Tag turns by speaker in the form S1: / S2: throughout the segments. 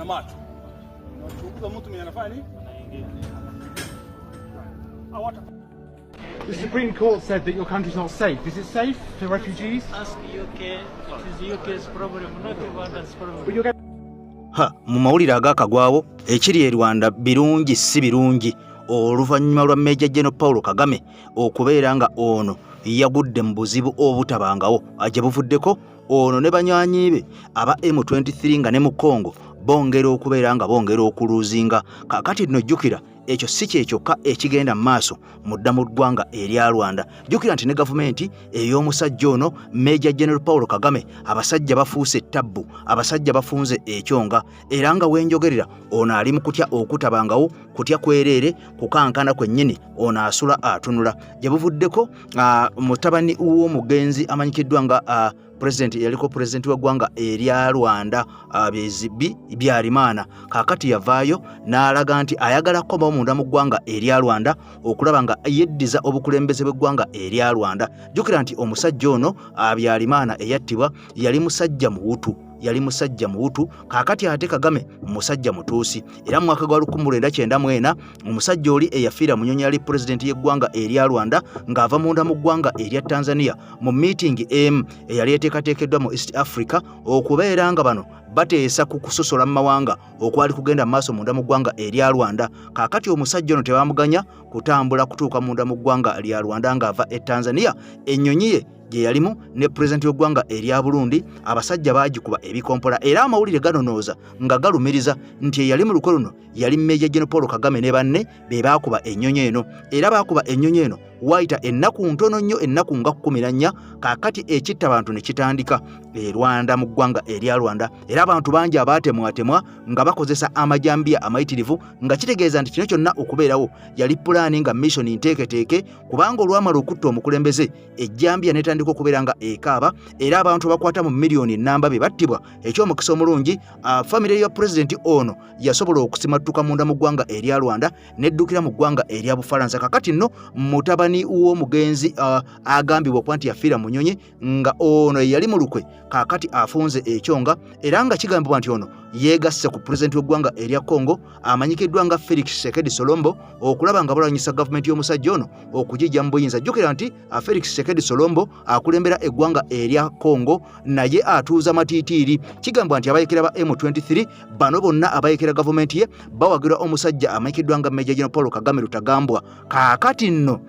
S1: macho. Unachunguza mtu mwenye anafanya nini?
S2: The Supreme Court said that your country's not safe. Is it safe for refugees?
S3: Ask UK. It is UK's problem, not Rwanda's problem.
S4: Mu mawulire agakagwawo ekiri e Rwanda birungi si birungi oluvannyuma lwa Major General Paul Kagame okubeera nga ono yagudde mu buzibu obutabangawo aje buvuddeko ono ne banywanyi be aba M23 nga ne mu Congo bongera okubeera nga bongera okuluzinga kakati nno jjukira ekyo si kyekyoka ekigenda mu maaso mu ddamu ggwanga erya Rwanda. Jjukira nti ne gavumenti ey'omusajja ono Major General Paul Kagame abasajja bafuuse ettabbu, abasajja bafunze ekyonga era nga wenjogerera ono ali mu kutya okutabangawo, kutya kwereere, kukankana kwennyini ono asula atunula. Gye buvuddeko mutabani w'omugenzi amanyikiddwa nga President yaliko president wa gwanga erya Rwanda Bezibi Byarimana kakati yavaayo n'alaga nti ayagala komawo munda mu gwanga erya Rwanda okulaba nga yeddiza obukulembeze bw'eggwanga erya Rwanda. Jjukira nti omusajja ono Byarimana eyattibwa yali musajja muwutu kakati ate Kagame musajja mutuusi era mu mwaka gwa 1994 omusajja oli eyafiira Munyonyi yali president y'eggwanga erya Rwanda ng'ava munda mu ggwanga erya Tanzania mu meeting eyali eteekateekeddwa mu East Africa okubeera nga bano bateesa ku kusosola mu mawanga okwali kugenda maaso munda mu ggwanga erya Rwanda. Kakati omusajja ono tebamuganya kutambula kutuuka munda mu ggwanga erya Rwanda ng'ava e Tanzania. Ennyonyi ye gye yalimu ne president w'eggwanga erya Burundi abasajja baagikuba ebikompola era amawulire ganonooza nga galumiriza nti eyali mu lukwe luno yali Major General Paul Kagame ne banne be baakuba ennyonyi eno era baakuba ennyonyi eno waita ennaku ntono nnyo ennaku nga 14 kakati ekitta abantu ne kitandika e Rwanda mu ggwanga erya Rwanda era abantu bangi abaatemwatemwa nga bakozesa amajambiya amayitirivu nga kitegeeza nti kino kyonna okubeerawo yali pulaani nga mission nteeketeeke kubanga olwamala okutta omukulembeze ejjambiya netandika okubeera nga ekaaba era abantu bakwata mu miliyoni namba be battibwa. Ekyomukisa omulungi famire ya president ono yasobola okusimattuka munda mu ggwanga erya Rwanda neddukira mu ggwanga erya Bufalansa. Kakati nno mutabani w'omugenzi agambibwa okuba nti yafiira Munyonyi nga ono yali mu lukwe kakati afunze ekyonga era nga kigambibwa nti ono yeegasse ku president w'eggwanga erya Congo amanyikiddwa nga Felix Tshisekedi Tshilombo okulaba nga balwanyisa gavumenti y'omusajja ono okugijja mu buyinza. Jjukira nti Felix Tshisekedi Tshilombo akulembera eggwanga erya Congo naye atuuza matitiiri. Kigambibwa nti abayekera ba M23 bano bonna abayekera gavumenti ye bawagirwa omusajja amanyikiddwa nga Major General Paul Kagame Rutagambwa. Kaakati nno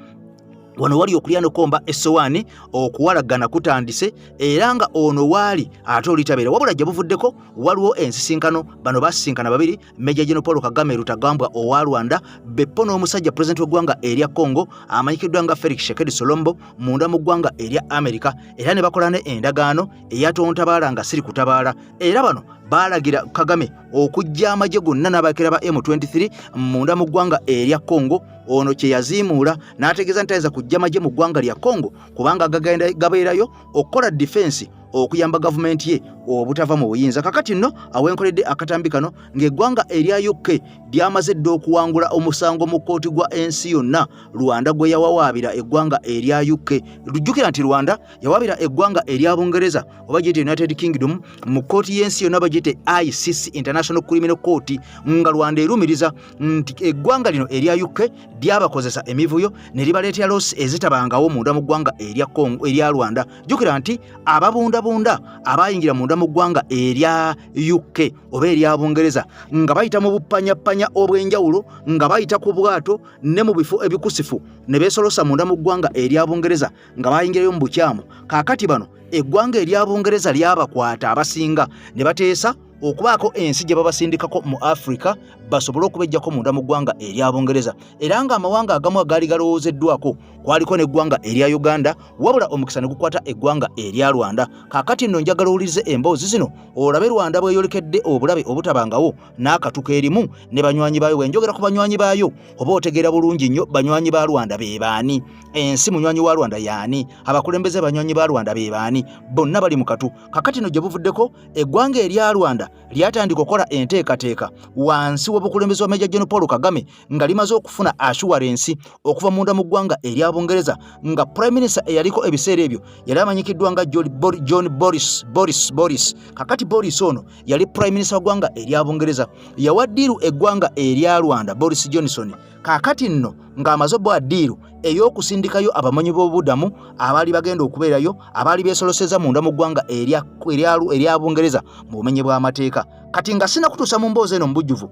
S4: wano wali okulya nokomba essowaani okuwalagana kutandise era nga ono waali ate olitabeera wabula gye buvuddeko waliwo ensisinkano bano basisinkana babiri Major General Paul Kagame Rutagambwa owa Rwanda beppo n'omusajja president w'eggwanga erya Congo amanyikiddwa nga Felix Tshisekedi Tshilombo munda mu ggwanga erya America era ne bakola ne endagaano eyatontabaala nga siri kutabaala era bano baalagira Kagame okujja amagye gonna n'abaekera ba M23 munda mu ggwanga erya Congo. Ono kye yaziimuula n'ategeeza nti ayinza kujja amagye mu ggwanga lya Congo kubanga gagenda gabeerayo okukola defense okuyamba gavumenti ye obutava mu buyinza. Kakati nno awenkoledde akatambi kano ng'eggwanga erya UK lyamaze dde okuwangula omusango mu kkooti gwa ensi yonna Rwanda gwe yawawaabira eggwanga erya UK. Lujjukira nti Rwanda yawaabira eggwanga erya Bungereza oba giyite United Kingdom mu kkooti y'ensi yonna bagiyite ICC International Criminal Court nga Rwanda erumiriza nti eggwanga lino erya UK lyabakozesa emivuyo ne libaleetera losi ezitabangawo munda mu ggwanga erya Congo erya Rwanda. Jjukira nti ababundabunda abayingira munda mu ggwanga erya UK oba erya Bungereza nga bayita mu bupanyapanya obw'enjawulo nga bayita ku bwato ne mu bifo ebikusifu ne beesolosa munda mu ggwanga erya Bungereza nga bayingirayo mu bukyamu. Kaakati bano eggwanga erya Bungereza lyabakwata abasinga ne bateesa okubaako ensi gye babasindikako mu Africa basobole okubejjako munda mu ggwanga erya Bungereza era nga amawanga agamu agaali galowoozeddwako kwaliko n'eggwanga erya Uganda wabula omukisa ne gukwata eggwanga erya Rwanda. Kaakati nno njagala owulirize emboozi zino olabe Rwanda bweyolekedde obulabe obutabangawo n'akatuko erimu ne banywanyi baayo. Wenjogera ku banywanyi baayo oba otegeera bulungi nnyo banywanyi ba Rwanda be baani, ensi munywanyi wa Rwanda yaani, abakulembeze banywanyi ba Rwanda be baani, bonna bali mu katu. Kaakati nno gye buvuddeko eggwanga erya Rwanda lyatandika okukola enteekateeka wansi w'obukulembeze wa Major General Paul Kagame nga limaze okufuna assurance okuva munda mu ggwanga erya Bungereza nga Prime Minister eyaliko ebiseera ebyo yali amanyikiddwa nga John Boris kakati Boris ono yali Prime Minister wa ggwanga erya Bungereza yawaddiiru eggwanga erya Rwanda Boris Johnson kakati nno ng'amaze obwa ddiiru ey'okusindikayo abamanyi b'obudamu abaali bagenda okubeerayo abaali beesoloseza munda mu ggwanga erya Bungereza mu bumenyi bw'amateeka kati nga sinakutuusa mu mboozi eno mu bujjuvu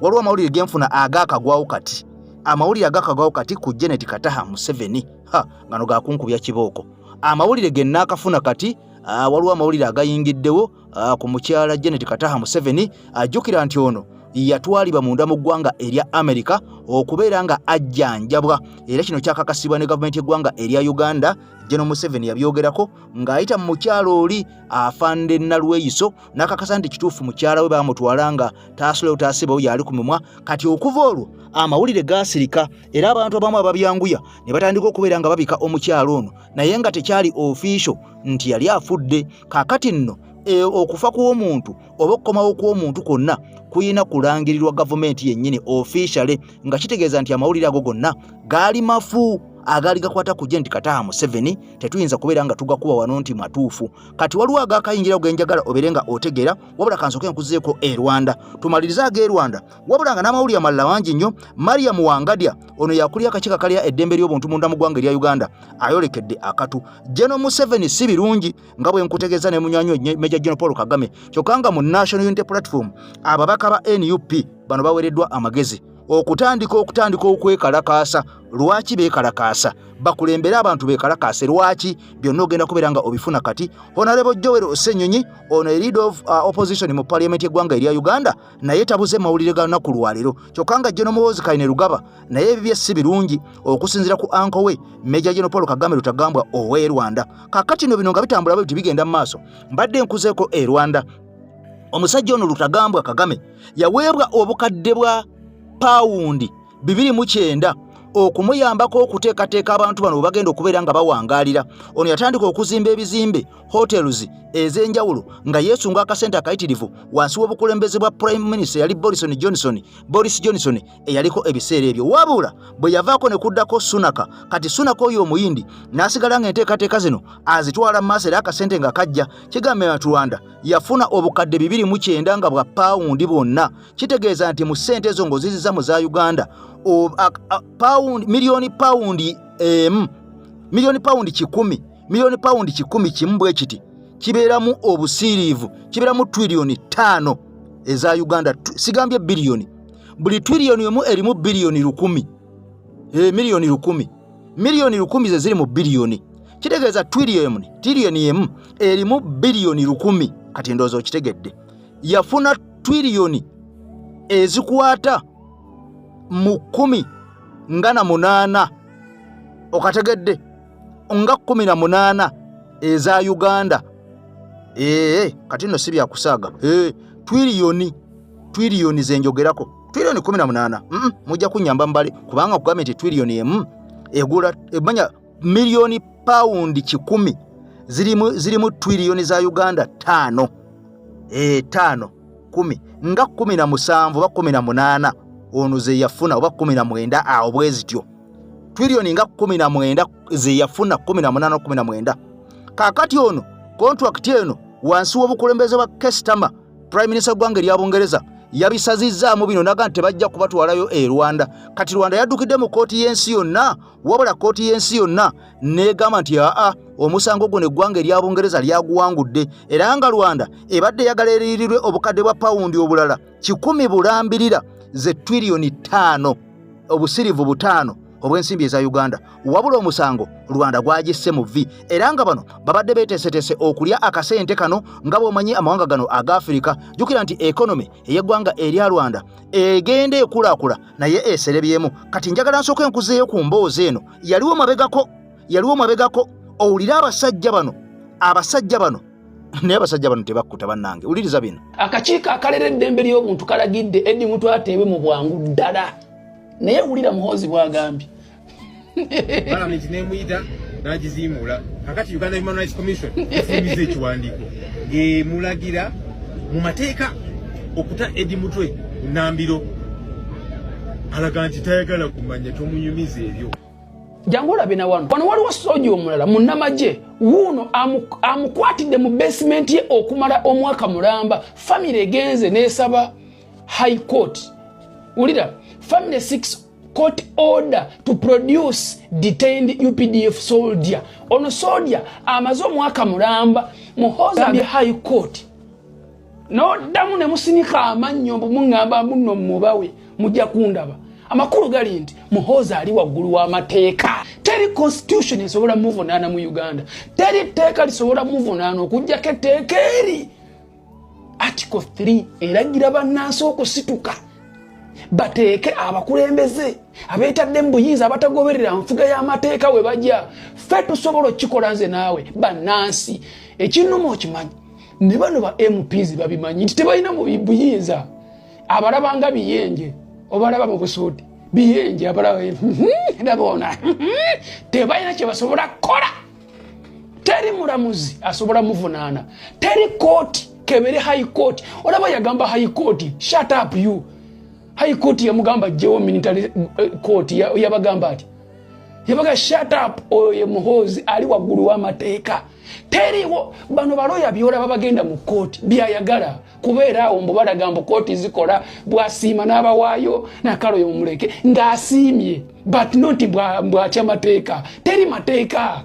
S4: waliwo amawulire genfuna agaakagwawo kati amawulire agaakagwawo kati ku Janet Kataha Museveni ngano gaakunkubya kibooko amawulire ge nnaakafuna kati waliwo amawulire agayingiddewo ku mukyala Janet Kataha Museveni ajjukira nti ono yatwalibwa munda mu ggwanga erya America okubeera nga ajjanjabwa era kino kyakakasibwa ne gavumenti y'eggwanga erya Uganda. General Museveni yabyogerako ng'ayita mu mukyalo oli afande Nalweyiso n'akakasa nti kituufu mukyala we baamutwala nga taasulewo taasibawo yali ku mumwa kati okuva olwo amawulire gaasirika era abantu abamu ababyanguya ne batandika okubeera nga babika omukyalo ono naye nga tekyali official nti yali afudde kaakati nno okufa kw'omuntu oba okukomawo kw'omuntu kwonna kuyina kulangirirwa gavumenti yennyini officially nga kitegeeza nti amawulire ago gonna gaali mafu agaali gakwata ku Janet Kataha Museveni tetuyinza kubeera nga tugakuba wano nti matuufu kati waliwo agaakayingirawo genjagala obeere nga otegeera wabula kansooke nkuzeeko e Rwanda tumalirize ag'e Rwanda wabula nga n'amawulire amalala wangi nnyo. Mariam Wangadya ono yakulira akakiiko akalya eddembe ly'obuntu munda mu ggwanga erya Uganda ayolekedde akatu General Museveni si birungi nga bwe nkutegeeza ne munywanyi Major General Paul Kagame kyokka nga mu National Unity Platform ababaka ba NUP bano bawereddwa amagezi okutandika okwekalakaasa. Lwaki beekalakaasa bakulembera abantu beekalakaase lwaki byonna ogenda kubeera nga obifuna kati. Honorable Joel Ossenyonyi ono leader of opposition mu parliament y'eggwanga erya Uganda naye tabuze mawulire ga lunaku lwaleero kyokka nga General Muhoozi Kainerugaba naye ebibye si birungi okusinziira ku anko we Major General Paul Kagame Lutagambwa ow'e Rwanda. Kakati no bino nga bitambula bwe bigenda mu maaso mbadde nkuzeeko e Rwanda omusajja ono Lutagambwa Kagame yaweebwa obukadde bwa paundi 209 okumuyambako okuteekateeka abantu bano bagenda okubeera nga bawangaalira. Ono yatandika okuzimba ebizimbe hotels ez'enjawulo nga yeesunga akasente akayitirivu wansi w'obukulembeze bwa Prime Minister yali Boris Johnson eyaliko ebiseera ebyo wabula bwe yavaako ne kuddako Sunaka kati Sunaka oyo omuyindi n'asigala nga enteekateeka zino azitwala mu maaso era akasente nga kajja kigambye nti Rwanda yafuna obukadde 209 nga bwa paundi bwonna kitegeeza nti mu ssente ezo ng'oziziza mu za Uganda milioni paundi 10 kimu bwe kiti kibeeramu obusiirivu kibeeramu trillioni 5 eza Uganda sigambye billioni buli trillioni emu erimu billioni 10 milioni 10 ze ziri mu billioni kitegeeza trillioni emu erimu billioni 10 kati ndowooza okitegedde yafuna trillioni ezikwata mu 18 okategedde nga 18 eza Uganda kati nno si byakusaaga trillioni zenjogerako trillioni 18 mujja kunyamba mbale kubanga kugambye nti trillioni emu egula emanya milioni paundi 10 zirimu trillioni za Uganda 5 10 nga 17 oba 18 ono ze yafuna oba 19 awo bwezityo trillioni nga 19 ze yafuna 18 kakati ono contract eno wansi w'obukulembeze bwa Kestama Prime Minister gwanga erya Bungereza yabisazizaamu bino naga nti bajja kubatwalayo e Rwanda kati Rwanda yaddukidde mu kooti y'ensi yonna wabula kooti y'ensi yonna negamba nti omusango guno eggwanga erya Bungereza lyaguwangudde era nga Rwanda ebadde yagala eriyirirwe obukadde bwa paundi obulala 10 bulambirira ze trillioni 5 obusirivu 5 obw'ensimbi eza Uganda wabula omusango Rwanda gwagisse mu vi era nga bano babadde beeteeseteese okulya akasente kano nga bw'omanyi amawanga gano aga Afrika jjukira nti economy ey'eggwanga erya Rwanda egenda ekulaakula naye eserebyemu kati njagala nsooke nkuzeeyo ku mboozi eno yaliwo mabegako owulire abasajja bano naye abasajja bano tebakkuta bannange wuliriza bino
S5: akakiiko akalera eddembe ly'obuntu kalagidde Eddi Mutwe ateebwe mu bwangu ddala naye wulira Muhoozi bwagambye
S1: Parliament nemuyita n'agiziimula kakati Uganda Human Rights Commission efumiza ekiwandiiko ng'emulagira mu mateeka okuta Eddi Mutwe Nnambiro alaga nti tayagala kumanya tomunyumiza ebyo.
S5: Jangu olabina wano waliwo soja omulala munnamagye wuuno amukwatidde mu basement ye okumala omwaka mulamba. Family egenze n'esaba high court, ulira family 6 court order to produce detained UPDF soldier. Ono soldier amaze omwaka mulamba Muhoozi abye high court. N'oddamu ne musinika amannyo mungamba muno mubawe mujja kundaba. Amakulu gali nti Muhoozi ali waggulu w'amateeka. Teri constitution esobola muvunaana mu Uganda. Teri teeka lisobola muvunaana okujjako etteeka eri. Article 3 eragira bannansi okusituka bateeke abakulembeze abeetadde mu buyinza abatagoberera nfuga y'amateeka we bajja. Ffe tusobola okikola nze naawe bannansi. Ekinnuma okimanyi ne bano ba MPs babimanyi nti tebalina mu buyinza abalabanga biyenje obalaba mu busuudi biyenje abalaba ndabona tebalina kye basobola kukola. Teri mulamuzi asobola muvunaana. Teri court kebere high court. Olaba yagamba high court shut up you. High court yamugamba jewo military court yabagamba ati yabaga shut up oye Muhoozi ali waggulu w'amateeka. Teriwo bano baloya byola babagenda mu court byayagala kubeera awo mbo balagamba court zikola bwasiima n'abawaayo nakalo yomuleke ng'asiimye but not bwakya mateeka. Teri mateeka.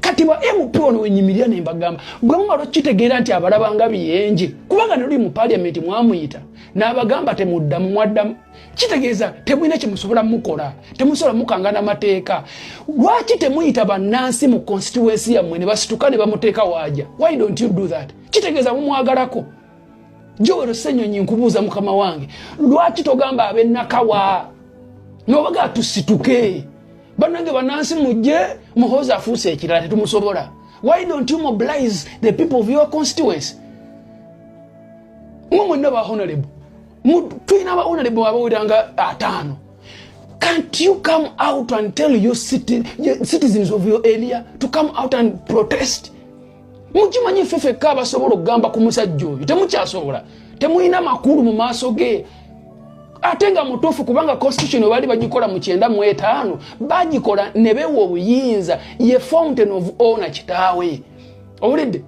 S5: Kati ba MP ono wenyimirira ne mbagamba gwe mumalo kitegeera nti abalabanga biyenje kubanga nali mu parliament mwamuyita n'abagamba temuddamu mwaddamu kitegeeza temwina kye musobola mukola temusobola mukangana mateeka. Lwaki temuyita bannansi mu constituency yammwe ne basituka ne bamuteeka waaja? Why don't you do that? Kitegeeza mumwagalako. Joel Ssenyonyi nkubuuza mukama wange lwaki togamba ab'ennakawa n'obaga tusituke banange bannansi mujje Muhoozi afuuse ekirala tetumusobola? Why don't you mobilize the people of your constituency? Mwenna ba honorable tuyina ba honorable abawiranga 5. Can't you come out and tell your citizens of your area to come out and protest? Mukimanyi fefe kaba sobola okugamba ku musajja oyo temukyasobola. Temuyina makulu mu maaso ge. Atenga mutufu kubanga constitution bali bagikola mu 95 bagikola ne bewo obuyinza ye fountain of honor kitaawe. Olidde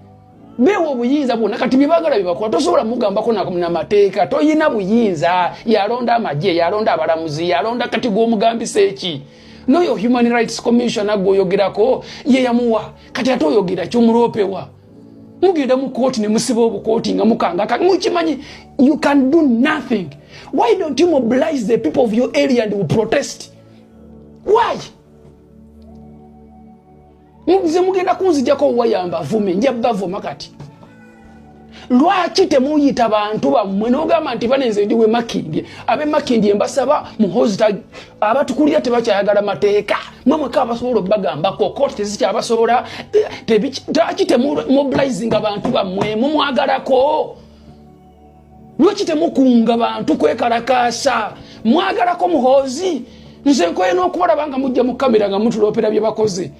S5: bewo obuyinza bwonna kati bibagala bibakola tosobola mugambako na mateeka. Toyina buyinza yalonda amagye yalonda abalamuzi yalonda kati gw'omugambisa eki. Noyo Human Rights Commission agoyogerako ye yamuwa kati atoyogera ky'omuloopewa. Mugenda mu court ne musiba obukooti nga mukanga mukimanyi you can do nothing. Why don't you mobilize the people of your area and will protest? Why? Mugze mugenda kunzijako wayamba vume njabba vuma kati. Lwaki temuyita bantu bammwe n'ogamba nti banenze ndiwe Makindye abe Makindye mbasaba Muhoozi abatukulira tebakyayagala mateeka mmwe kabasobola bagambako court tezikyabasobola mobilizing abantu bammwe mumwagalako. Lwaki temukunga bantu kwekalakasa mwagalako Muhoozi? Nze nkoye n'okubalabanga mujja mu kamera nga mutuloopera bye bakoze.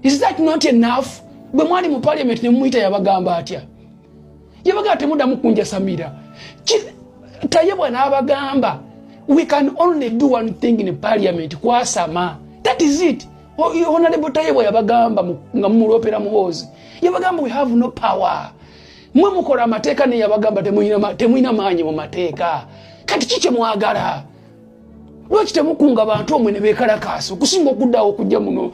S5: Is that not enough? Bwe mwali mu parliament ne muyita yabagamba atya? Yabaga temuda mukunja Samira. Tayebwa n'abagamba we can only do one thing in parliament kwasama. That is it. Honorable Tayebwa yabagamba nga mulopera Muhoozi. Yabagamba we have no power. Mwe mukola amateeka ne yabagamba temuyina maanyi mu mateeka. Kati kiki mwagala? Lwaki temukunga bantu omwe ne beekalakaasa okusinga okuddawo okujja muno?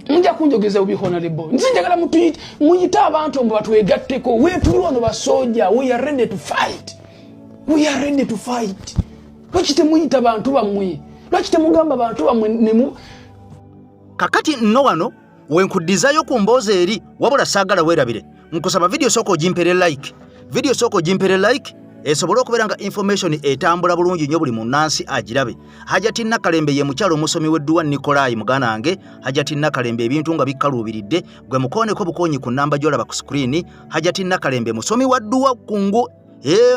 S5: Nja kunjogeza ubi honorable. Nzinjagala muyita abantu mbu batwegatteko. We tuli wano basoja. We are ready to fight. We are ready to fight. Lwaki temuyita bantu bammwe? Lwaki temugamba bantu bammwe nemu?
S4: Kakati nno wano wenkuddizayo ku mboozi eri wabula saagala weerabire. Nkusaba video soko jimpere like. Video soko jimpere like. Esobola okubeera nga information etambula bulungi nnyo buli munnansi agirabe. Hajati Nakalembe ye mukyalo omusomi w'edduwa Nikolai muganange. Hajati Nakalembe ebintu nga bikaluubiridde gwe mukooneko bukonyi ku namba gy'olaba ku screen. Hajati Nakalembe musomi wa dduwa kungu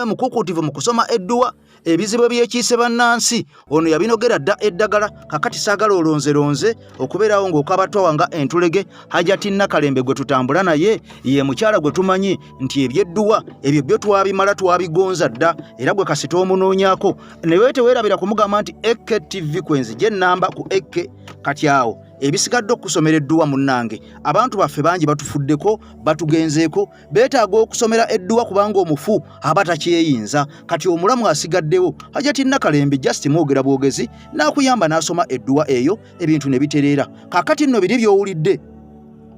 S4: mukukuutivu mu kusoma edduwa ebizibu byekiise bannansi ono yabinogera dda eddagala kakati saagala olonzeronze okubeerawo ng'okabatwa wanga entulege Hajati Nakalembe gwe tutambula naye ye mukyala gwe tumanyi nti ebyedduwa ebyo byo twabimala twabigonza dda era gwe kasita omunoonyako naye teweerabira kumugamba nti Eke TV kwenzije ennamba ku Eke kati awo ebisigadde okusomera edduwa munnange abantu baffe bangi batufuddeko batugenzeeko beetaaga okusomera edduwa kubanga omufu aba takyeyinza kati omulamu asigaddewo Hajati Nakalembe just mwogera bwogezi n'akuyamba n'asoma edduwa eyo ebintu ne bitereera kakati nno biri by'owulidde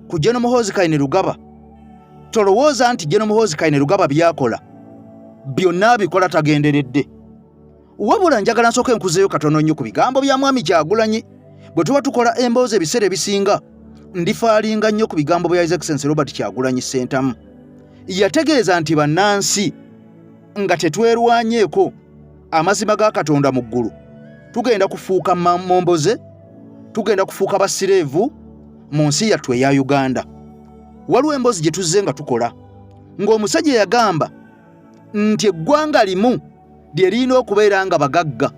S4: ku General Muhoozi Kainerugaba tolowooza nti General Muhoozi Kainerugaba byakola byonna bikola tagenderedde wabula njagala nsooke nkuzeeyo katono nnyo ku bigambo bya Mwami Kyagulanyi bwe tuba tukola emboozi ebiseera ebisinga ndifaalinga nnyo ku bigambo bya His Excellency Robert Kyagulanyi Ssentamu yategeeza nti bannansi nga tetwerwanyeeko amazima ga Katonda mu ggulu tugenda kufuuka momboze tugenda kufuuka basireevu mu nsi yattu eya Uganda waliwo emboozi gye tuzze nga tukola ng'omusajja yagamba nti eggwanga limu lye lirina okubeera nga bagagga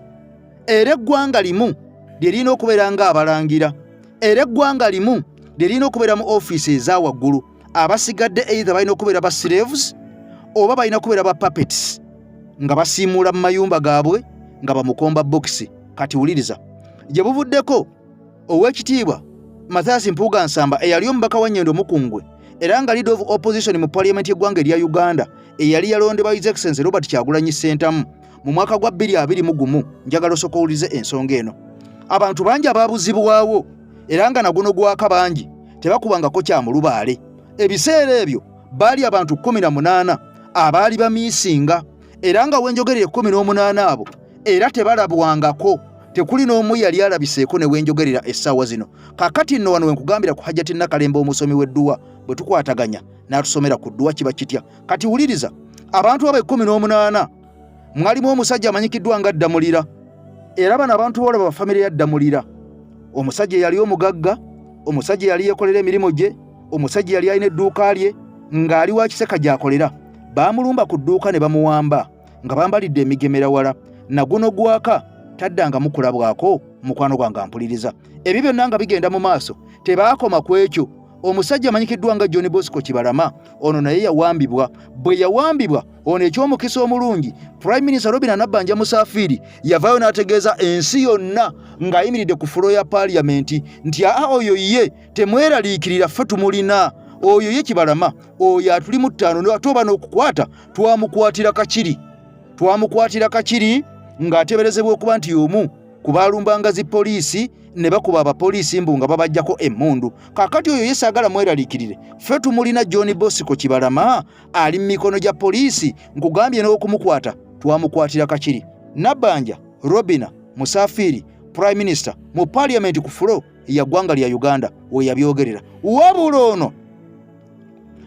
S4: era eggwanga limu lye lirina okubeera nga abalangira era eggwanga limu lye lirina okubeera mu ofiisi eza waggulu abasigadde either balina okubeera ba slaves oba balina okubeera ba puppets nga basiimuula mu mayumba gaabwe nga bamukomba bokisi kati wuliriza gye buvuddeko ow'ekitiibwa Mathias Mpuuga Nsamba eyali omubaka wa Nnyendo Mukungwe era nga leader of opposition mu parliament y'eggwanga erya Uganda eyali yalondebwa His Excellency Robert Kyagulanyi Ssentamu mu mwaka gwa 2021 njagala osooka owulize ensonga eno abantu bangi abaabuzibwawo era nga naguno gwaka bangi tebakubangako kyamulubaale ebiseera ebyo baali abantu 18 abaali bamiisinga era nga wenjogerere 18 abo era tebalabwangako tekuli n'omu yali alabiseeko ne wenjogerera essaawa zino kakati nno wano wenkugambira ku Hajati Nakalembe omusomi w'edduwa bwe tukwataganya n'atusomera ku dduwa kiba kitya kati wuliriza abantu abo 18 mwalimu omusajja amanyikiddwa nga Ddamulira era bano abantu boolaba bafamire ya Ddamulira omusajja yali omugagga omusajja yali yekolera emirimu gye omusajja yali alina edduuka lye ng'ali wa kiseka gy'akolera baamulumba ku dduuka ne bamuwamba nga bambalidde emigemera wala naguno gwaka taddanga mukulabwako mukwano gwange ampuliriza ebyo byonna nga bigenda mu maaso tebaakoma ku ekyo omusajja amanyikiddwa nga John Bosco Kibalama ono naye yawambibwa bwe yawambibwa ono eky'omukisa omulungi Prime Minister Robinah Nabbanja Musafiri yavaayo n'ategeeza ensi yonna ng'ayimiridde ku fulo ya Parliament nti oyo ye temweraliikirira ffe tumulina oyo ye Kibalama oyo atuli mu ttaano ate oba n'okukwata twamukwatira kakiri ng'ateeberezebwa okuba nti y'omu ku baalumbanga zi poliisi ne bakuba abapoliisi mbu nga babajjako emmundu kakati oyo yesaagala mweraliikirire ffe tumulina John Bosco Kibalama ali mu mikono gya poliisi nkugambye n'okumukwata twamukwatira kakiri Nabbanja Robinah Musafiri Prime Minister mu Parliament ku fulo ya ggwanga lya Uganda we yabyogerera wabula ono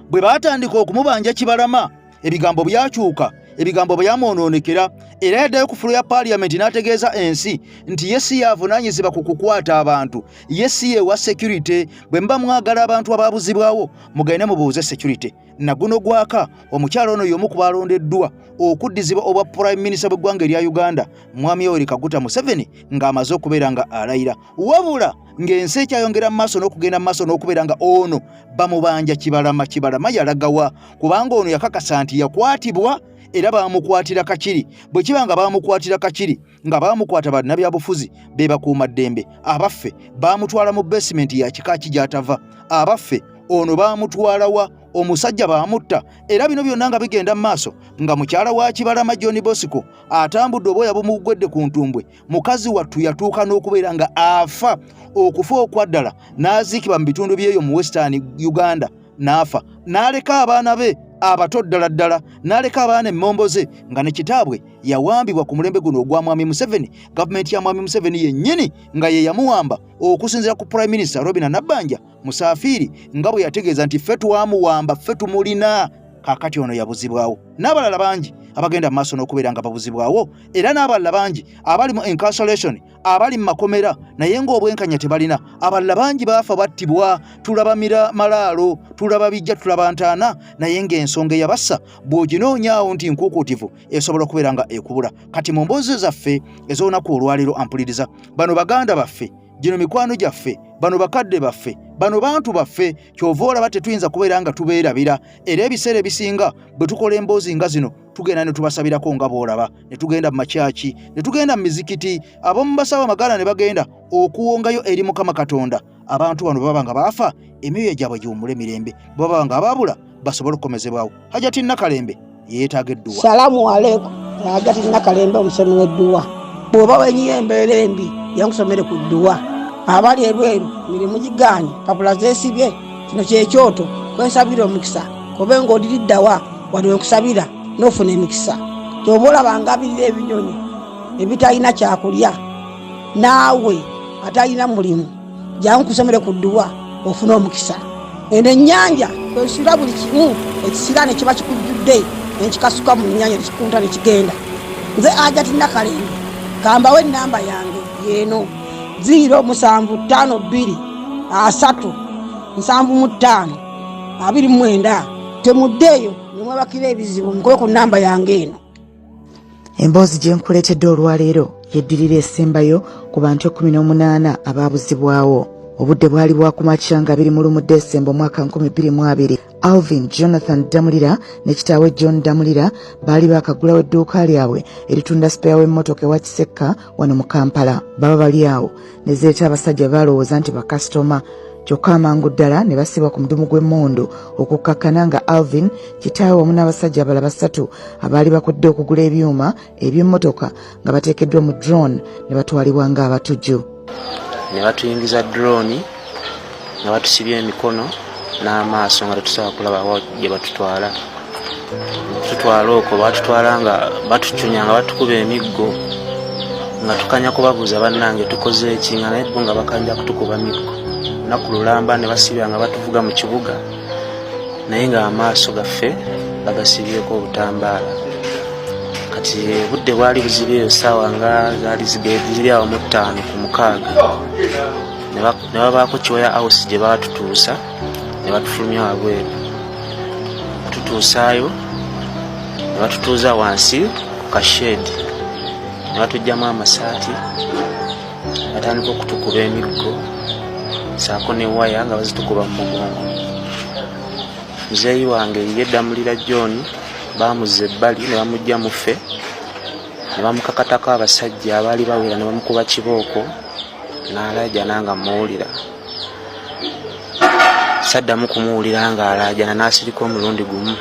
S4: bwe baatandika okumubanja Kibalama ebigambo byakyuka ebigambo byamwonoonekera era yaddayo ku fulo ya Parliament n'ategeeza ensi nti ye si yavunaanyizibwa ku kukwata abantu ye si ye wa security bwe mba mwagala abantu abaabuzibwawo mugende mubuuze security naguno gwaka omukyalo ono y'omu ku balondeddwa okuddizibwa obwa Prime Minister bw'eggwanga erya Uganda Mwami Yoweri Kaguta Museveni ng'amaze okubeera nga alayira wabula ng'ensi ekyayongera mu maaso n'okugenda mu maaso n'okubeera nga ono bamubanja Kibalama yalagawa kubanga ono yakakasa nti yakwatibwa era baamukwatira kakiri bwe kiba nga baamukwatira kakiri nga baamukwata bannabyabufuzi be bakuuma ddembe abaffe baamutwala mu basement ya kika kijatava abaffe ono baamutwalawa omusajja baamutta era bino byonna nga bigenda mu maaso nga mukyala wa Kibalama John Bosco atambudde obwoya bumugwedde ku ntumbwe mukazi wattu yatuuka n'okubeera nga afa okufa okwaddala n'aziikibwa mu bitundu by'eyo mu Western Uganda n'afa n'aleka abaana be abato ddala n'aleka abaana emmomboze nga ne kitaabwe yawambibwa ku mulembe guno ogwa Mwami Museveni gavumenti ya Mwami Museveni yennyini nga ye yamuwamba okusinziira ku Prime Minister Robinah Nabbanja Musafiri nga bwe yategeeza nti ffe twamuwamba ffe tumulina kakati ono yabuzibwawo n'abalala bangi abagenda mu maaso n'okubeera nga babuzibwawo era n'abalala bangi abali mu incarceration abali mu makomera naye ng'obwenkanya tebalina abalala bangi baafa battibwa tulaba malaalo tulaba bijja tulaba ntaana naye ng'ensonga eyabassa bw'oginoonyaawo nti nkuukutivu esobola okubeera nga ekubula kati mu mboozi zaffe ez'olunaku olwaleero ampuliriza bano baganda baffe gino mikwano gyaffe bano bakadde baffe bano bantu baffe kyova olaba tetuyinza kubeera nga tubeerabira era ebiseera ebisinga bwe tukola emboozi nga zino tugenda ne tubasabirako nga boolaba ne tugenda mu makyaki ne tugenda mu mizikiti ab'omu basaba magala ne bagenda okuwongayo eri Mukama Katonda abantu bano baba nga baafa emyoyo gyabwe giwummule mirembe baba nga abaabula basobole okukomezebwawo Hajati Nakalembe yeetaaga edduwa.
S6: Salaamu alaikum. Hajati Nakalembe omusomi w'edduwa. Bw'oba wenyiyo embeera embi yankusomere ku dduwa. Abali ebweru mirimu gigaanye papula zeesibye kino kyekyoto kwensabira omukisa kobe ng'odiriddawa wali wenkusabira n'ofuna emikisa ky'oba olabanga abirira ebinyonyi ebitalina kyakulya naawe atalina mulimu jankusomere ku dduwa ofuna omukisa eno ennyanja kwesira buli kimu ekisira ne kiba kikujjudde nekikasuka mu nnyanja nekikunta nekigenda nze Hajati Nakalembe kambawo ennamba yange yeeno 0752375 temuddeeyo nemwebakira ebizibu nkole ku nnamba yange eno.
S7: Emboozi gye nkuleetedde olwaleero yeddirira esembayo ku bantu 18 abaabuzibwawo. Obudde bwali bwa kumakya nga 21 Desemba omwaka 2022 Alvin Jonathan Damulira ne kitaawe John Damulira baali bakagulawo edduuka lyabwe eritunda spare w'emmotoka ewa Kisekka wano mu Kampala. Baba bali awo ne zeeta abasajja balowooza nti bakasitoma kyokka amangu ddala ne basibwa ku mudumu gw'emmondo okukkakkana nga Alvin kitaawe wamu n'abasajja abalala 3 abaali bakodde okugula ebyuma eby'emmotoka nga bateekeddwa mu drone ne batwalibwa ng'abatujju.
S8: Ne batuyingiza drone nga batusibye emikono n'amaaso nga tetusobola kulaba gye batutwala. Tutwala okwo batutwala nga batucunya nga batukuba emiggo nga tukanya kubabuuza bannange tukoze eki nga naye bo nga bakanja kutukuba miggo. Naku lulamba ne basibya nga batuvuga mu kibuga naye nga amaaso gaffe bagasibyeko obutambaala. Kati budde bwali buzibye ssaawa nga zaali ziri awo mu 5 ku 6 ne babaako Kiwaya House gye baatutuusa ne batufulumya wabweru. Tutuusaayo ne batutuuza wansi ku kashedi ne batugyamu amasaati batandika okutukuba emiggo saako ne waya nga bazitukuba mu mugongo. Muzeeyi wange ye Damulira John bamuzza ebbali ne bamugya mu ffe ne bamukakatako abasajja abaali bawera ne bamukuba kibooko n'alaajana nga muwulira. Saddamu kumuwulira nga alaajana n'asirika omulundi gumu.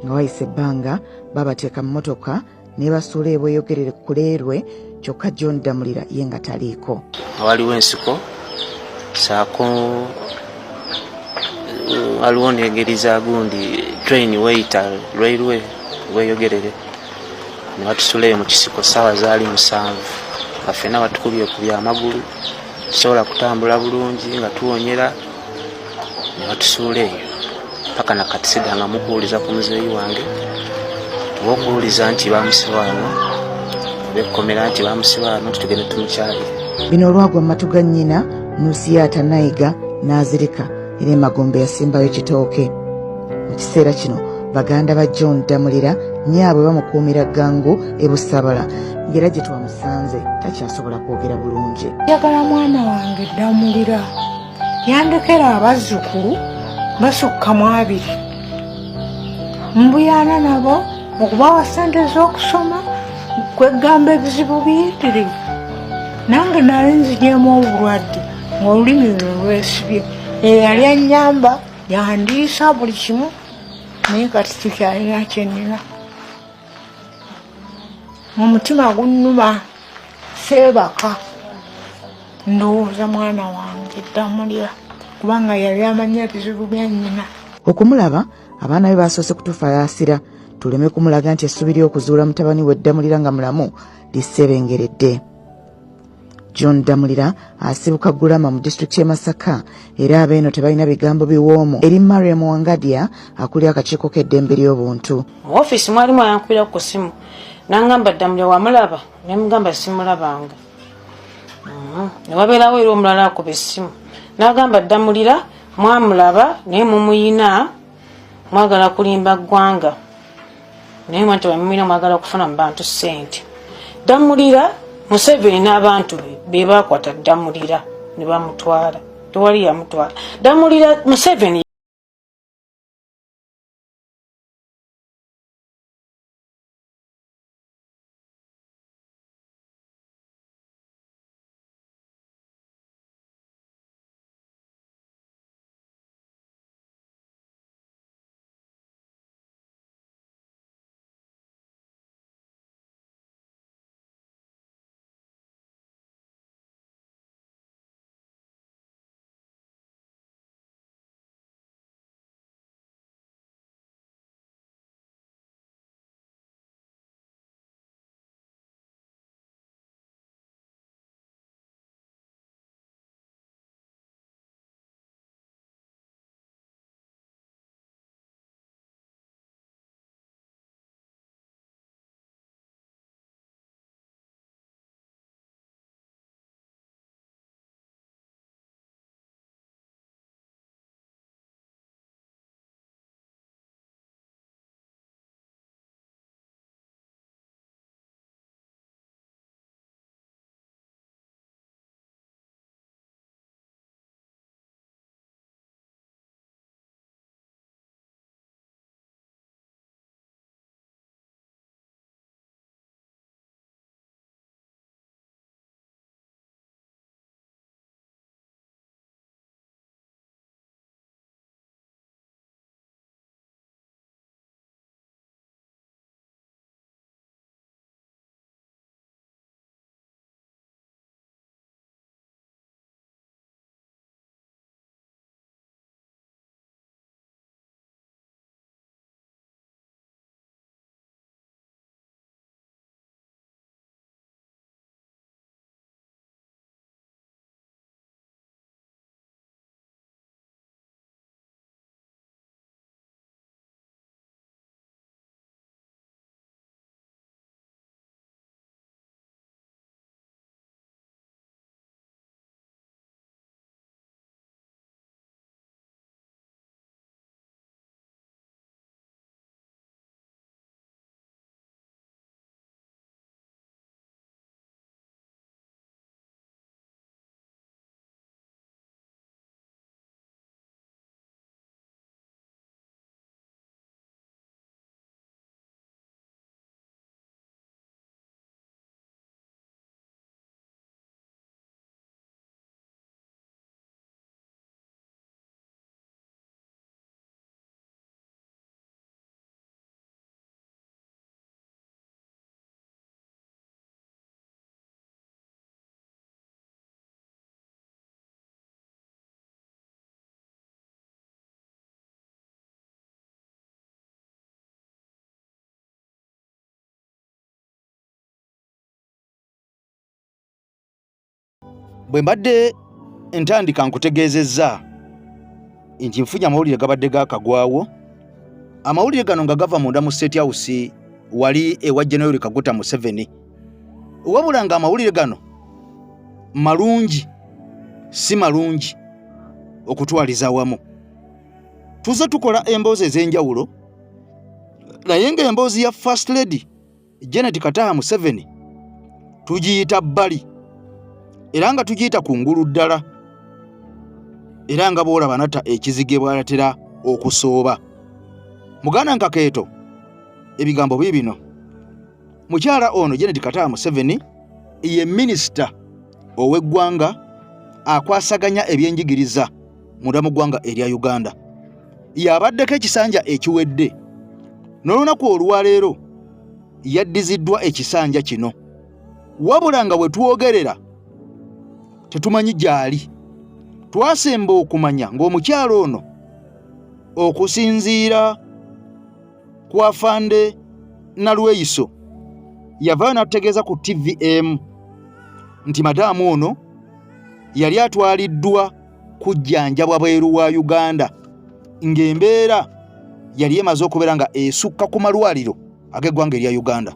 S7: Nga wayise ebbanga babateeka mu mmotoka ne basuula ebweyogerere ku leerwe kyokka John Damulira ye nga taliiko.
S8: Waliwo ensiko saako waliwo n'engeri za gundi train waiter railway weeyogerere ne batusuleyo mu kisiko ssaawa zaali 7 nga ffenna batukubye ku byamagulu tusobola kutambula bulungi nga tuwonyera ne batusuula eyo paka nakati sidanga mukuwuliza ku muzeeyi wange oba okuwuliza nti bamusiba wano bekkomera nti bamusiba wano tugende tumukyalire.
S7: Bino olwagwa mu matu ga nnyina Nusiyata Nayiga n'azirika era emagombe yasimbayo kitooke. Mu kiseera kino baganda ba John Damulira nyaabwe bamukuumira Gangu e Busabala ng'era gye twamusanze takyasobola kwogera bulungi.
S9: Njagala mwana wange Damulira yandekera abazzukulu basukka mu 2 mbuyana nabo okubawa ssente z'okusoma kwegamba ebizibu biyitirivu nange nali nzigyemu obulwadde ng'olulimi lwe lwesibye eyali annyamba yandiisa buli kimu naye kati tukyalina kyennina omutima gunnuma seebaka ndowooza mwana wange Damulira kubanga yali amanyi ebizibu bya nnyina.
S7: Okumulaba abaana be basoose kutufayaasira tuleme kumulaga nti essubi ly'okuzuula mutabani we Damulira nga mulamu lissebengeredde. John Damulira asibuka Gulama mu disitulikiti y'e Masaka era abeeno tebalina bigambo biwoomu eri Mariam Wangadia akulira akakiiko k'eddembe ly'obuntu.
S10: Mu ofiisi mwalimu ayankubira ku ssimu n'angamba Damulira wamulaba ne mugamba simulabanga. Ne wabeerawo era omulala akuba essimu n'agamba Damulira mwamulaba naye mumuyina mwagala kulimba ggwanga naye mwanti bamumuyina mwagala kufuna mu bantu ssente. Damulira Museveni n'abantu be bakwata Damulira ne bamutwala. Tewali yamutwala. Damulira Museveni
S4: bwe mbadde entandika nkutegeezezza nti nfunye amawulire gabadde gaakagwawo. Amawulire gano nga gava munda mu State House wali ewa General Kaguta Museveni. Wabula nga amawulire gano malungi si malungi okutwaliza awamu. Tuze tukola emboozi ez'enjawulo naye ng'emboozi ya First Lady Janet Kataha Museveni tugiyita bbali era nga tugiyita kungulu ddala era nga bw'olaba nata ekizige bw'alatera okusooba. Muganda Nkakeeto ebigambo bibino. Mukyala ono Janet Kataha Museveni ye minisita ow'eggwanga akwasaganya ebyenjigiriza munda mu ggwanga erya Uganda. Yabaddeko ekisanja ekiwedde n'olunaku olwaleero yaddiziddwa ekisanja kino. Wabula nga bwe twogerera tetumanyi gy'ali. Twasemba okumanya ng'omukyalo ono okusinziira ku Afande Nalweyiso yavaayo n'atutegeeza ku TVM nti madaamu ono yali atwaliddwa kujjanjabwa bweru wa Uganda ng'embeera yali emaze okubeera nga esukka ku malwaliro ag'eggwanga erya Uganda.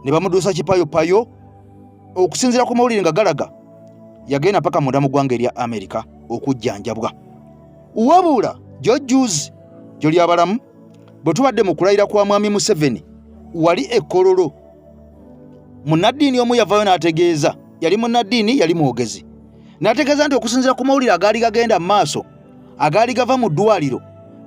S4: Ne bamuduusa kipayopayo okusinziira ku mawulire nga galaga yagenda paka munda mu ggwanga erya Amerika okujjanjabwa. Wabula jojjuzi gy'oli abalamu bwe tubadde mu kulayira kwa Mwami Museveni wali ekkololo munnaddiini omu yavaayo n'ategeeza, yali munnaddiini yali mwogezi, n'ategeeza nti okusinziira ku mawulire agaali gagenda mu maaso agaali gava mu ddwaliro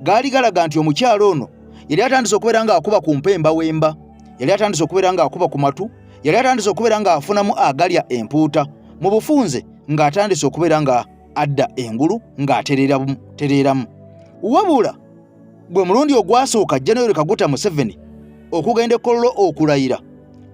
S4: gaali galaga nti omukyalo ono yali atandise okubeera ng'akuba ku mpemba wemba, yali atandise okubeera ng'akuba ku matu, yali atandise okubeera ng'afunamu agalya empuuta, mu bufunze ng'atandise okubeera nga adda engulu ng'atereeramu. Wabula bwe mulundi ogwasooka General Kaguta Museveni okugenda ekkololo okulayira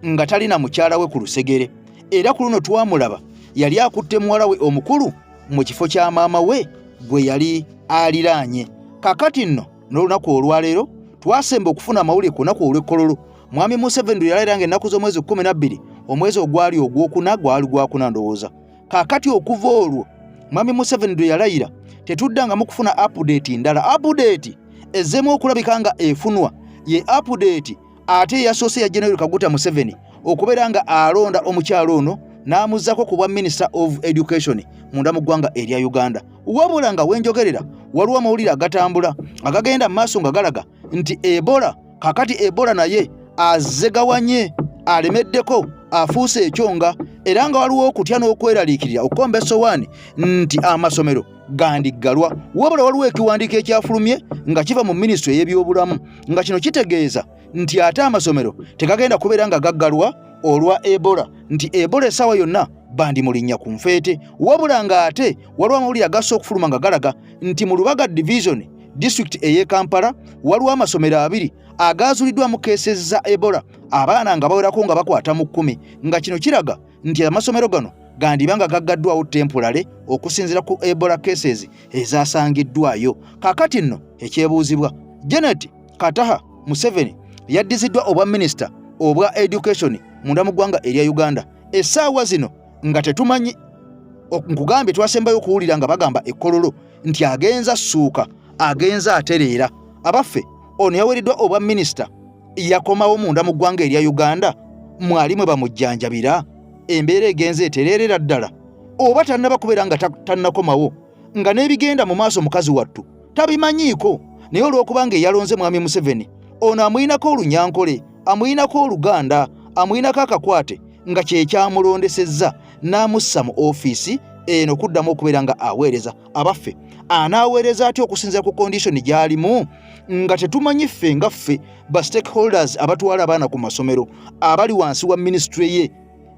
S4: nga talina mukyala we ku lusegere, era ku luno twamulaba yali akutte muwala we omukulu mu kifo kya maama we gwe yali aliraanye. Kakati nno n'olunaku olwaleero twasemba okufuna amawulire ku lunaku olw'ekkololo Mwami Museveni lwe yalayira ng'ennaku z'omwezi 12 omwezi ogwali ogwokuna gwali gwakuna ndowooza. Kakati okuva olwo Mwami Museveni lwe yalayira tetuddangamu kufuna update ndala. Update ezzeemu okulabika nga efunwa ye update ate eyasoose ya General Kaguta Museveni okubeera nga alonda omukyalo ono n'amuzzako ku bwa Minister of Education munda mu ggwanga erya Uganda. Wabula nga wenjogerera waliwo amawulire agatambula agagenda mu maaso nga galaga nti Ebola, kakati Ebola naye azzegawanye, alemeddeko, afuuse ekyonga, era nga waliwo okutya n'okweraliikirira okukomba essowaani nti amasomero gandiggalwa. Wabula waliwo ekiwandiiko ekyafulumye nga kiva mu Minisitule y'ebyobulamu nga kino kitegeeza nti ate amasomero tegagenda kubeera nga gaggalwa olwa Ebola, nti Ebola essaawa yonna bandi mulinnya ku nfeete. Wabula nga ate waliwo amawulire agassa okufuluma nga galaga nti mu Lubaga Division District ey'e Kampala waliwo amasomero 2 agaazuuliddwamu cases za Ebola, abaana nga bawerako nga bakwata mu 10, nga kino kiraga nti amasomero gano gandibanga gaggaddwawo temporary okusinziira ku Ebola cases ezaasangiddwayo. Kakati nno ekyebuuzibwa, Janet Kataha Museveni yaddiziddwa obwa Minister obwa Education munda mu ggwanga erya Uganda. Essaawa zino nga tetumanyi, nkugambye twasembayo okuwulira nga bagamba ekkololo nti agenza ssuuka, agenza atereera. Abaffe ono yaweereddwa obwa Minister yakomawo munda mu ggwanga erya Uganda, mwali mwe bamujjanjabira, embeera egenze etereerera ddala, oba tannaba kubeera nga tannakomawo nga n'ebigenda mu maaso mukazi wattu tabimanyiiko. Naye olw'okubanga eyalonze Mwami Museveni ono amuyinako olunyankole, amuyinako oluganda, amuyinako akakwate nga kye kyamulondesezza n'amussa mu ofiisi eno kuddamu okubeera nga aweereza. Abaffe anaaweereza atya okusinziira ku condition gy'alimu nga tetumanyi ffe nga ffe ba stakeholders abatwala abaana ku masomero abali wansi wa ministry ye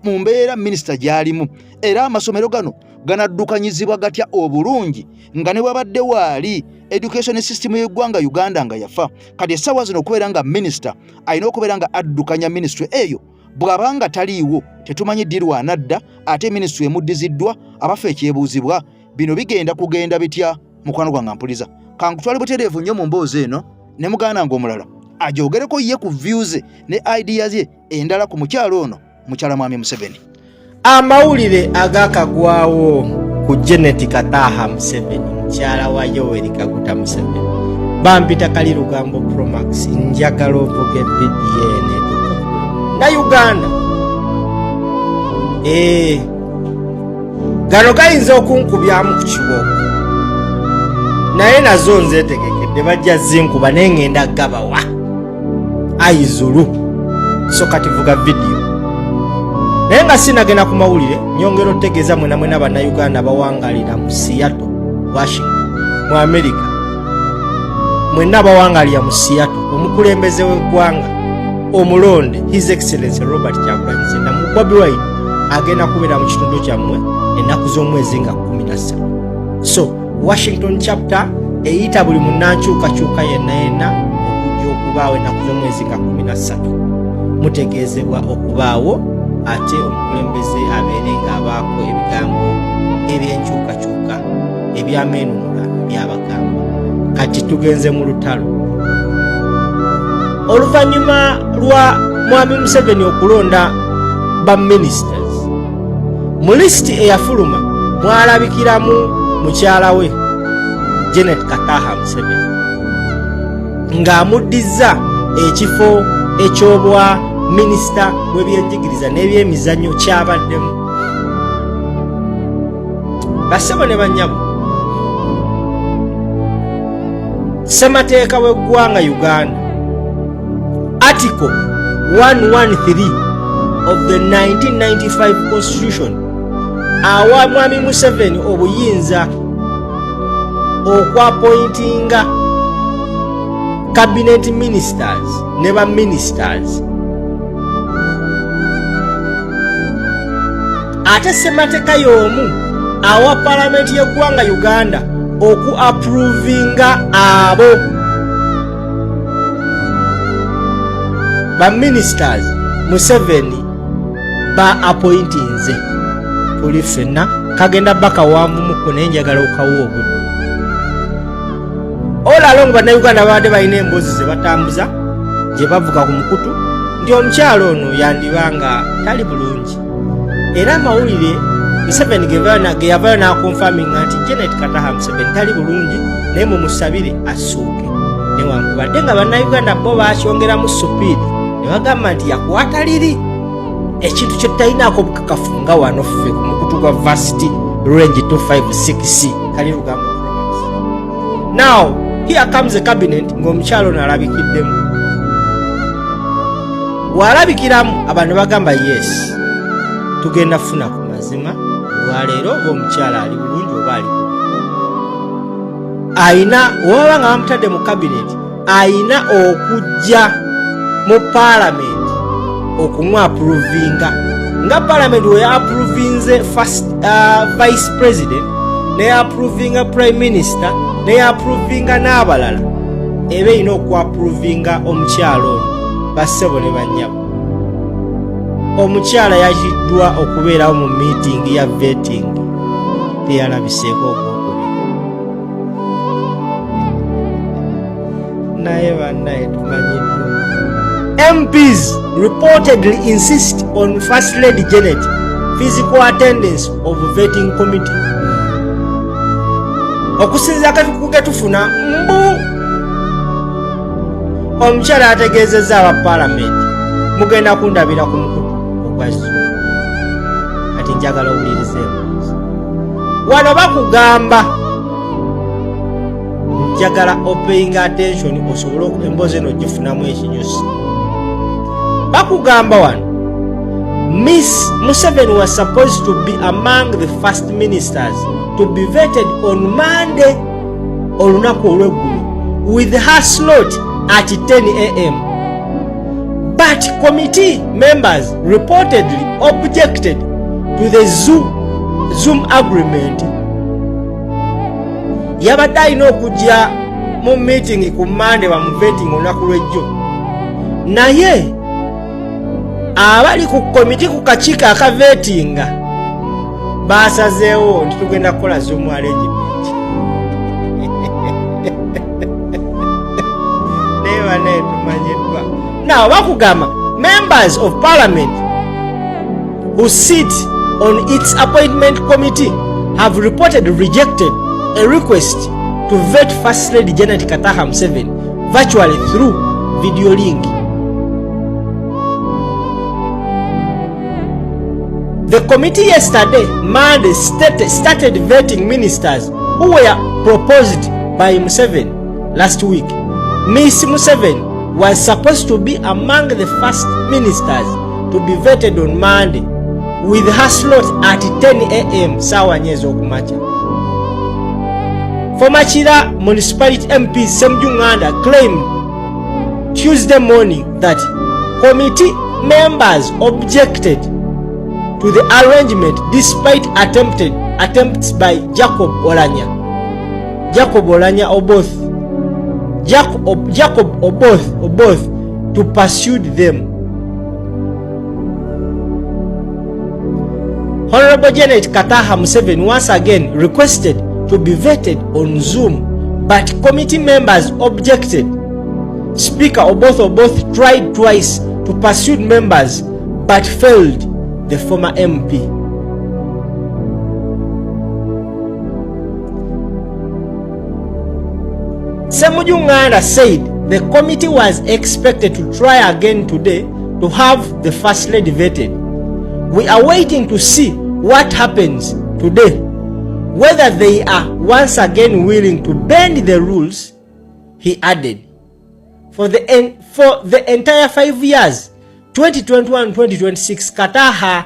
S4: mu mbeera minisita gy'alimu, era amasomero gano ganaddukanyizibwa gatya obulungi nga ne wabadde waali education system y'eggwanga Uganda nga yafa. Kati essaawa zino okubeera nga minisita alina okubeera nga addukanya ministry eyo, bw'abanga taliiwo tetumanyi ddirwa anadda ate ministry emuddiziddwa. Abaffe ekyebuuzibwa, bino bigenda kugenda bitya? Mukwano gwange mpuliza kankutwale butereevu nnyo mu mboozi eno ne muganda ng'omulala ajogereko ye ku views ne ideas ye endala ku mukyalo ono, mukyala Mwami Museveni.
S11: Amawulire agakagwawo ku Janet Kataha Museveni, mukyala wa Yoweri Kaguta Museveni. Bampita Kali Lugambo Promax, njagala ovuga BDN na Uganda. Gano gayinza okunkubyamu ku kibooko, naye nazo nzeetegekedde bajja zinkuba naye ngenda gabawa ayizulu. So kati vuga video. Naye nga sinagenda ku mawulire, nyongera otegeeza mwena bannayuganda bawangalira mu Seattle, Washington, mu America. Mwena bawangalira mu Seattle, omukulembeze w'eggwanga omulonde His Excellency Robert Kyagulanyi Ssentamu mu Bobi Wine agenda kubeera mu kitundu kyammwe ennaku z'omwezi nga 17. So Washington chapter eyita buli munnankyukakyuka yenna okujja okubaawo ennaku z'omwezi nga 13 mutegeezebwa okubaawo, ate omukulembeze abeere ng'abaako ebigambo ebyenkyukakyuka ebyameenunula byabagamba. Kati tugenze mu lutalo. Oluvannyuma lwa Mwami Museveni okulonda ba ministers, mu lisiti eyafuluma mwalabikiramu mukyala we Janet Kataha Museveni ng'amuddiza ekifo eky'obwa minisita w'ebyenjigiriza n'ebyemizannyo kyabaddemu. Bassebo ne bannyabo, ssemateeka w'eggwanga Uganda Article 113 of the 1995 Constitution awa Mwami Museveni obuyinza okwapointinga cabinet ministers ne ba ministers. Ate ssemateeka y'omu awa parliament y'eggwanga Uganda oku-approvinga abo ba ministers Museveni ba appointinze. Tuli ffenna kagenda baka wanvumuko naye njagala okawo obudde. Olalo bannayuganda babadde balina emboozi ze batambuza gye bavuga ku mukutu nti omukyalo ono yandibanga tali bulungi. Era amawulire Museveni ge yavayo n'akonfaminga nti Janet Kataha Museveni tali bulungi naye mumusabire asuuke. Newankubadde nga bannayuganda bo bakyongeramu supiidi ne bagamba nti yakwata liri ekintu kye tutalinaako bukakafu nga wano ffe ku mukutu gwa Varsity Range 256 kali lugambo Promax. Now here comes the cabinet ng'omukyalo n'alabikiddemu. Walabikiramu abantu bagamba yes tugenda funa ku mazima olwaleero oba omukyala ali bulungi oba ali ayina waba nga bamutadde mu cabinet ayina okujja mu parliament okumwaprovinga nga parliament we approvinze first vice president ne approvinga prime minister ne approvinga n'abalala ebe ina okwaprovinga omukyalo ono. Bassebo ne bannyabo, omukyala yajiddwa okubeerawo mu meeting ya vetting teyalabiseeko ogwokubiri. Naye bannaye tumanyiddwa MPs reportedly insist on First Lady Janet physical attendance of vetting committee. Okusinziira akatukuku ke tufuna omukyala ategeezezza aba parliament mugenda kundabira ku mukutu ogwa Zoom. Kati njagala owulirize emboozi wano bakugamba, njagala opaying attention osobole emboozi eno gifunamu ekinyusi. Bakugamba wano Miss Museveni was supposed to be among the first ministers to be vetted on Monday olunaku olw'eggulu with her slot at 10 a.m. But committee members reportedly objected to the Zoom agreement. Yabadde alina okujja mu meeting ku Monday bamuveting olunaku lw'ejjo, naye abali ku komiti ku kakiiko akavetinga basazeewo nti tugenda kukola Zoom arrangement. Now bakugamba members of parliament who sit on its appointment committee have reported rejected a request to vet First Lady Janet Kataha Museveni virtually through video link. The committee yesterday Monday started vetting ministers who were proposed by Museveni last week. Miss Museveni was supposed to be among the first ministers to be vetted on Monday with her slot at 10 a.m. sawa nyezo okumacha. Former Chira municipality MP Semjunganda claimed Tuesday morning that committee members objected to the arrangement despite attempts by Jacob Olanya Oboth to pursue them. Honorable Janet Kataha Museveni once again requested to be vetted on Zoom, but committee members objected. Speaker Oboth tried twice to pursue members but failed the former MP. Ssemujjunganda said the committee was expected to try again today to have the First Lady vetted. We are waiting to see what happens today, whether they are once again willing to bend the rules, he added. For the entire 5 years, 2021-2026, Kataha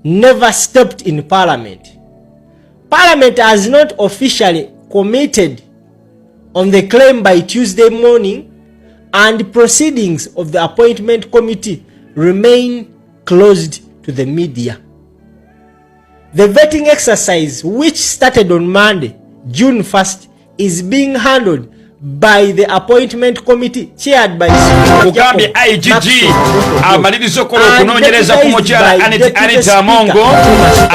S11: never stepped in Parliament. Parliament has not officially committed on the claim by Tuesday morning, and proceedings of the appointment committee remain closed to the media. The vetting exercise, which started on Monday, June 1st, is being handled by the appointment committee chaired by
S12: Kugambye IGG amalirizo kola okunonyereza ku mukyala Anita Amongo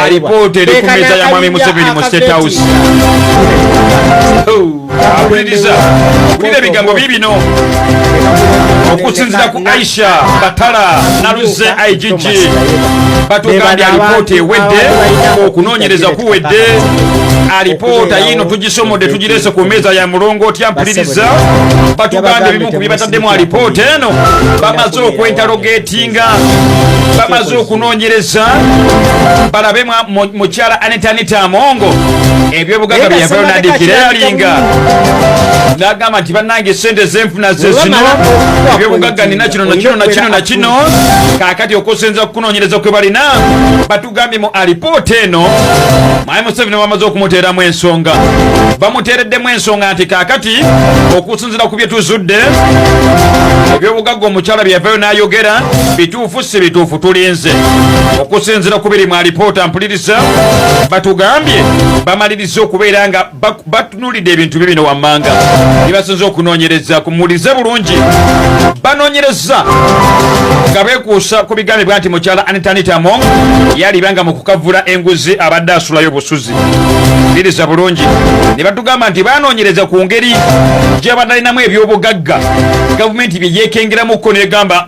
S12: alipoota eri ku mmeeza ya Mwami Museveni mu State House. Awuliriza wulira ebigambo bibino okusinziira ku Aisha Batala Naluze IGG batugambye alipoota ewedde, okunoonyereza kuwedde, alipoota yino tugisomodde tugirese ku mmeeza ya mulongooti ampuliriza. Batugambye ebimu ku bye bataddemu alipoota eno bamaze okwentalogetinga, bamaze okunoonyereza balabe mukyala Anita Amongo ebyobugagga bye yavayo n'adikiralinga n'agamba nti bannange sente zenfuna ze zino, ebyobugagga nina kino na kino kaakati okusinza kukunoonyereza kwe balina. Batugambye mu alipoota eno Mwami Museveni bamaze okumuteeramu ensonga, bamuteereddemu ensonga nti kaakati okusinzira ku bye tuzudde ebyobugagga omukyala bye yavayo n'ayogera bituufu si bituufu tulinze. Okusinzira ku biri mu alipoota mpuliriza, batugambye bamaliriza okubeera nga batunulidde ebintu bibino wammanga bye basinze okunoonyereza. Kumulize bulungi, banoonyereza nga beekuusa ku bigambibwa nti mukyala Anita Amongo yalibanga mu kukavula enguzi abadde asulayo busuzi. Mpuliriza bulungi, ne batugamba nti banoonyereza ku ngeri gye badalinamu ebyobugagga gavumenti bye yeekengeramuko negamba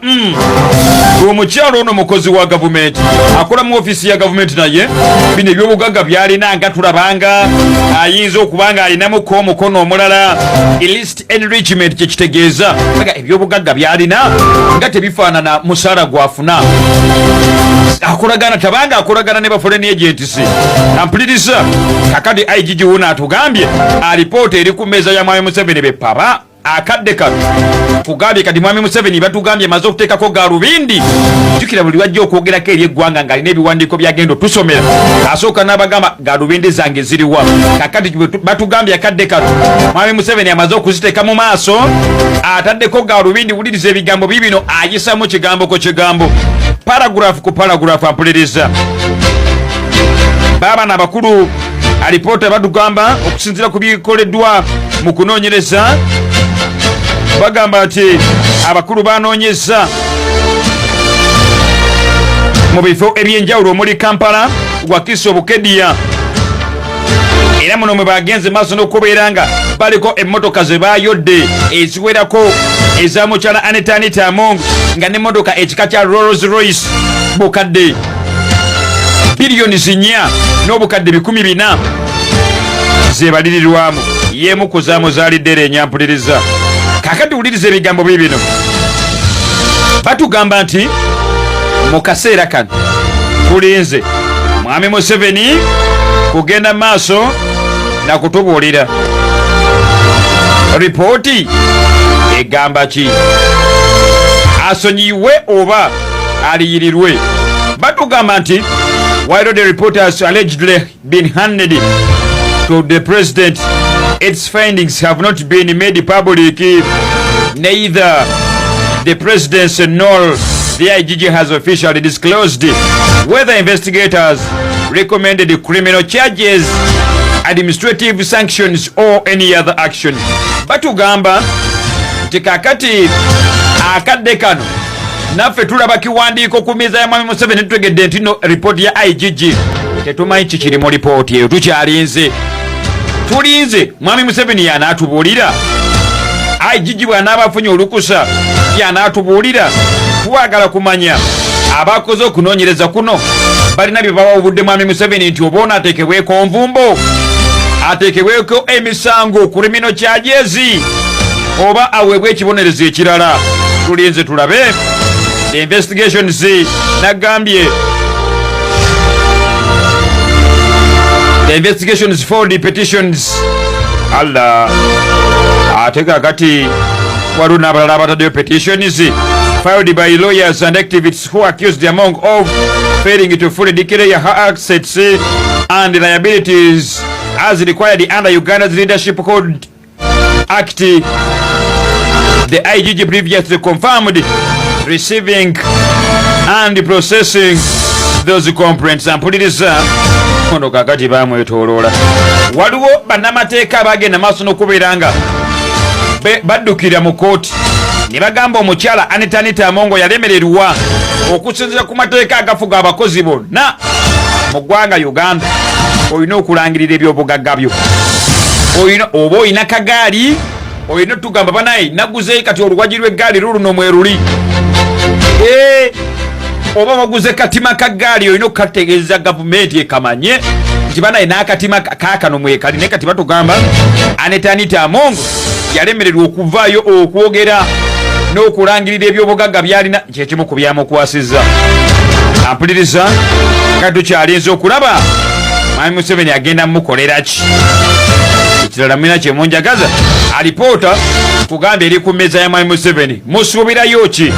S12: omukyalo ono mukozi wa gavumenti akola mu ofiisi ya gavumenti, naye bino ebyobugagga byalina nga tulabanga ayinza okubanga alinamuko omukono omulala. Illicit enrichment kyekitegeeza ebyobugagga byalina nga tebifaanana musaala gwafuna, akolagana tabanga akolagana ne ba foreign agents. Ampuliriza kakadi IGG wuna atugambye alipoota eri ku mmeeza ya Mwami Museveni bepaba akadde kano kugambye kati Mwami Museveni batugambye maze okuteekako galubindi. Jjukira buli wajja okwogerako eri eggwanga ng'alina ebiwandiiko byagenda otusomera, asooka n'abagamba galubindi zange ziriwa. Kakati batugambye akadde kano Mwami Museveni amaze okuziteeka mu maaso, ataddeko galubindi. Wuliriza ebigambo bibino ayisamu kigambo ku kigambo, paragraph ku paragraph. Ampuliriza baabana abakulu alipoota batugamba okusinziira ku bikoleddwa mu kunoonyereza, bagamba nti abakulu banoonyeza mu bifo ebyenjawulo omuli Kampala, Wakiso, Bukedya, era muno mwe bagenze maaso n'okubeera nga baliko emmotoka ze baayodde eziwerako eza mukyala Anita Amongo, nga n'emmotoka ekika kya Rolls Royce bukadde biliyoni 4 n'obukadde 400 zebalirirwamu, yemu kuzaamu zaalidde enyampuliriza. Kakati wuliriza ebigambo bibino, batugamba nti mu kaseera kano tulinze Mwami Museveni kugenda maaso na kutubuulira. Ripooti egamba ki? Asonyiwe oba aliyirirwe? Batugamba nti while the report has allegedly been handed to the president, its findings have not been made public. Neither the presidency nor the IGG has officially disclosed whether investigators recommended criminal charges, administrative sanctions or any other action. Batugamba nti kakati akadde kano naffe tulaba kiwandiiko ku mmeeza ya Mwami Museveni tutegedde nti no ripooti ya IGG tetumanyi kikiri mu ripooti eyo. Tukyalinze, tulinze Mwami Museveni y'anaatubuulira, IGG bw'anaaba afunye olukusa y'anaatubuulira. Twagala kumanya abakoze okunoonyereza kuno balina bye bawa obudde Mwami Museveni nti oba onaateekebweko nvumbo, ateekebweko emisango criminal charges oba aweebwa ekibonerezo ekirala. Tulinze tulabe. The investigations nagambye. The investigations for the petitions. Allah. Ate kakati waliwo n'abalala abataddeyo petitions filed by lawyers and activists who accused among of failing to fully declare her assets and liabilities as required under Uganda's Leadership Code Act. The IGG previously confirmed receiving and processing those complaints. Mpuliriza kono kakati bamwetooloola. Waliwo bannamateeka abagenda maaso n'okubeera nga baddukira mu kooti ne bagamba omukyala Anita Amongo yalemererwa okusinziira ku mateeka agafuga abakozi bonna mu ggwanga Uganda. Olina okulangirira ebyobugagga byo. Oba olina kagaali, olina tugamba banaye naguzeeyo kati oluwagi lw'eggaali luluno mweruli. Oba waguze katima kagaali olina okukategeeza gavumenti ekamanye nti banaye n'akatima kaakano mwekali. Naye kati batugamba Anita Amongo yalemererwa okuvaayo okwogera n'okulangirira ebyobugagga byalina kyekimu ku byamukwasizza. Ampuliriza nga tukyalinza okulaba Mwami Museveni agenda mukolera ki. Ekirala mwina kyemunjagaza alipoota kugamba eri ku mmeeza ya Mwami Museveni musuubirayo ki?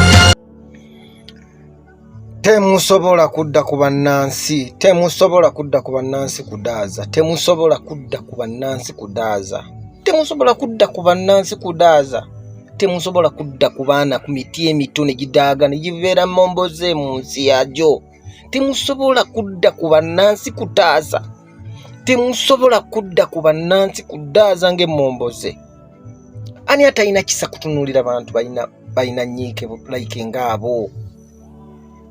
S11: Temusobola kudda ku bannansi, temusobola kudda ku bannansi kudaaza, temusobola kudda ku bannansi kudaaza, temusobola kudda ku bannansi kudaaza, temusobola kudda ku baana ku miti emito ne gidaaga ne gibeera momboze mu nsi yajo. Temusobola kudda ku bannansi kutaaza, temusobola kudda ku bannansi kudaaza ng'emmomboze. Ani atalina kisa kutunuulira bantu balina nyiike like ng'abo?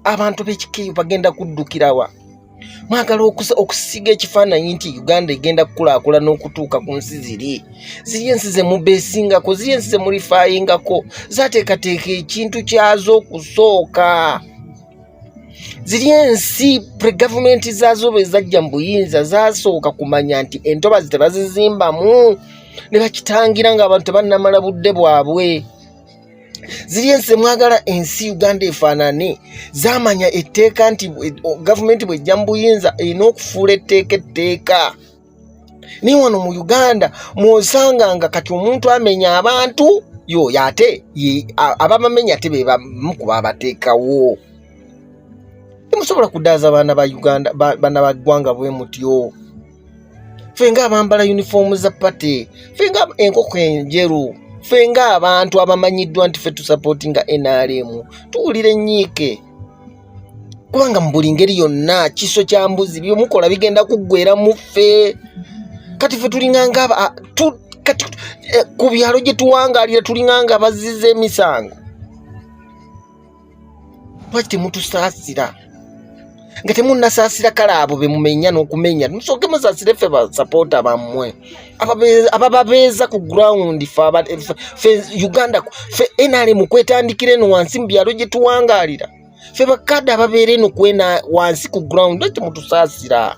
S11: Abantu b'ekikeeyo bagenda kuddukirawa? Mwagala okusiga ekifaananyi nti Uganda egenda kukulaakulana n'okutuuka ku nsi ziri ensi ze mubeesingako, ziri ensi ze mulifayingako, zaateekateeka ekintu kyazo okusooka. Ziri ensi pre-gavumenti zaazo bwe zajja mu buyinza zaasooka kumanya nti entobazi tebazizimbamu ne bakitangira ng'abantu tebannamala budde bwabwe. Ziri ensi mwagala ensi Uganda efaanane zaamanya etteeka nti gavumenti bw'ejja mu buyinza erina okufuula etteeka. Naye wano mu Uganda mw'osanganga kati omuntu amenya abantu yo ate abamamenya ate be bamu ku babateekawo. Temusobola kudaaza baana ba Uganda, baana ba ggwanga bwe mutyo. Ffe ng'abambala yunifoomu za pate, ffe nga enkoko enjeru, ffe ng'abantu abamanyiddwa nti ffe tusapootinga NRM tuwulire nnyiike. Kubanga mu buli ngeri yonna kiso kya mbuzi byomukola bigenda kuggwera mu ffe. Kati ffe tulinganga ku byalo gye tuwangaalira tulinganga abazize emisango. Lwaki temutusaasira? Nga temunnasaasira kale abo be mumenya n'okumenya musooke musaasire ffe basapoota bammwe abababeeza ku ground ffe Uganda ffe NRM kwetandikira eno wansi mu byalo gye tuwangaalira ffe bakadde ababeera eno kwena wansi ku ground. Lwaki mutusaasira?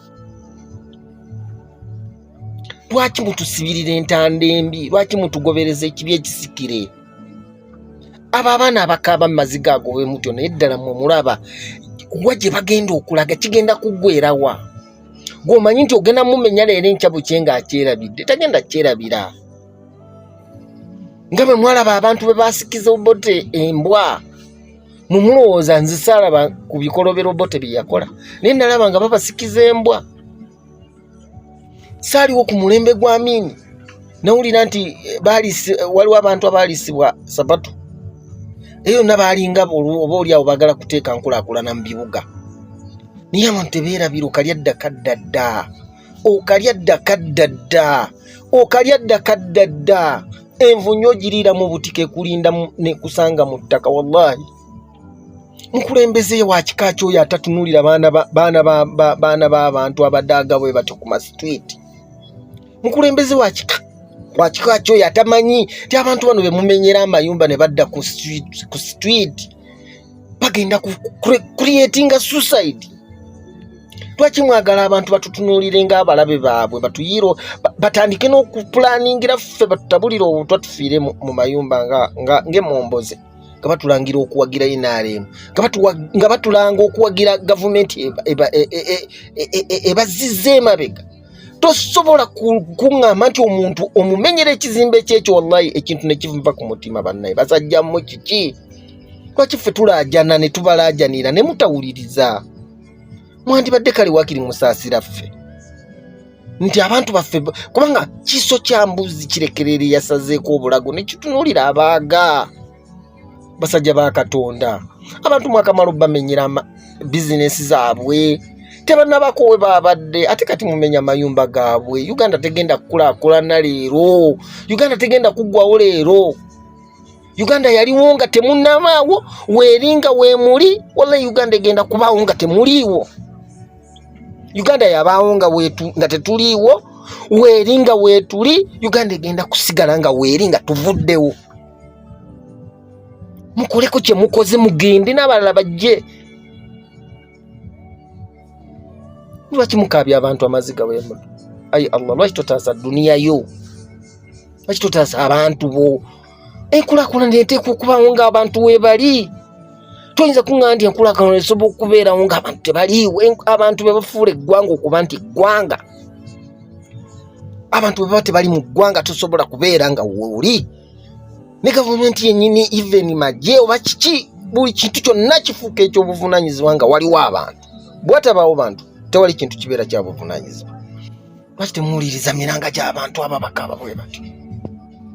S11: Lwaki mutusibirira entanda embi? Lwaki mutugobereza ekibi ekisikire? Abo abaana abakaaba mu maziga ago bwe mutyo naye ddala mmwe mulaba wa gye bagenda okulaga kigenda kuggwerawa. Gw'omanyi nti ogenda mumenya leero enkya bukye ng'akyerabidde tagenda kyerabira. Nga bwe mwalaba abantu be baasikiza Obote embwa mumulowooza nze saalaba ku bikolobero Obote bye yakola naye nalaba nga babasikiza embwa. Saaliwo ku mulembe gwa Amini nawulira nti waliwo abantu abaalisibwa Sabatu eyo nabaalinga oba oli awo baagala kuteeka nkulaakulana mu bibuga. Naye abantu tebeerabira okalya ddaka ddadda envunyo ogiriira mu butike kulinda ne kusanga mu ttaka. Wallahi mukulembeze wa kika kyoyo atatunuulira baana b'abantu abadaaga bwe batyo ku masitwiti. Mukulembeze wa kika kyoyo atamanyi ti abantu bano be mumenyera amayumba ne badda ku street bagenda creatinga suicide. Lwaki mwagala abantu batutunuulire ng'abalabe baabwe batuyiro batandike n'okupulaningira ffe batutabulire obutwa tufiire mu mayumba ng'emomboze nga batulangira okuwagira NRM nga batulanga okuwagira gavumenti ebazizza emabega. Tosobola kuŋŋamba nti omuntu omumenyera ekizimbe kyekyo wallahi ekintu ne kiva ku mutima bannaye basajjamu kiki. Lwaki ffe tulaajana ne tubalaajanira ne mutawuliriza? Mwandibadde kale wakiri musaasira ffe nti abantu baffe kubanga kiso kya mbuzi kirekerere yasazeeko obulago ne kitunuulira abaaga basajja ba Katonda. Abantu mwakamala bamenyera bizinesi zaabwe tebannabako we babadde ate kati mumenya mayumba gaabwe. Uganda tegenda kukulaakulana leero. Uganda tegenda kuggwawo leero. Uganda yaliwo nga temunnamaawo weeringa weemuli wallahi Uganda egenda kubaawo nga temuliiwo. Uganda yabaawo nga tetuliiwo weeringa weetuli. Uganda egenda kusigala nga weeri nga tuvuddewo. Mukoleko kye mukoze mugende n'abalala bajje. Lwaki mukaabya abantu amaziga wema? Ayi Allah, lwaki totaasa duniya yo? Lwaki totaasa abantu bo? Enkulaakulana eteekwa okubaawo ng'abantu weebali. Toyinza kuŋŋamba nti enkulaakulana esobola okubeerawo ng'abantu tebaliiwo. Abantu be bafuula eggwanga okuba nti eggwanga. Abantu bwe baba tebali mu ggwanga tosobola kubeera nga wooli. Ne gavumenti yennyini even magye oba kiki buli kintu kyonna kifuuka ekyobuvunaanyizibwa nga waliwo abantu. Bwe watabaawo bantu tewali kintu kibeera kya buvunaanyizibwa. Lwaki temuwuliriza miranga gy'abantu ababaka bwe batyo?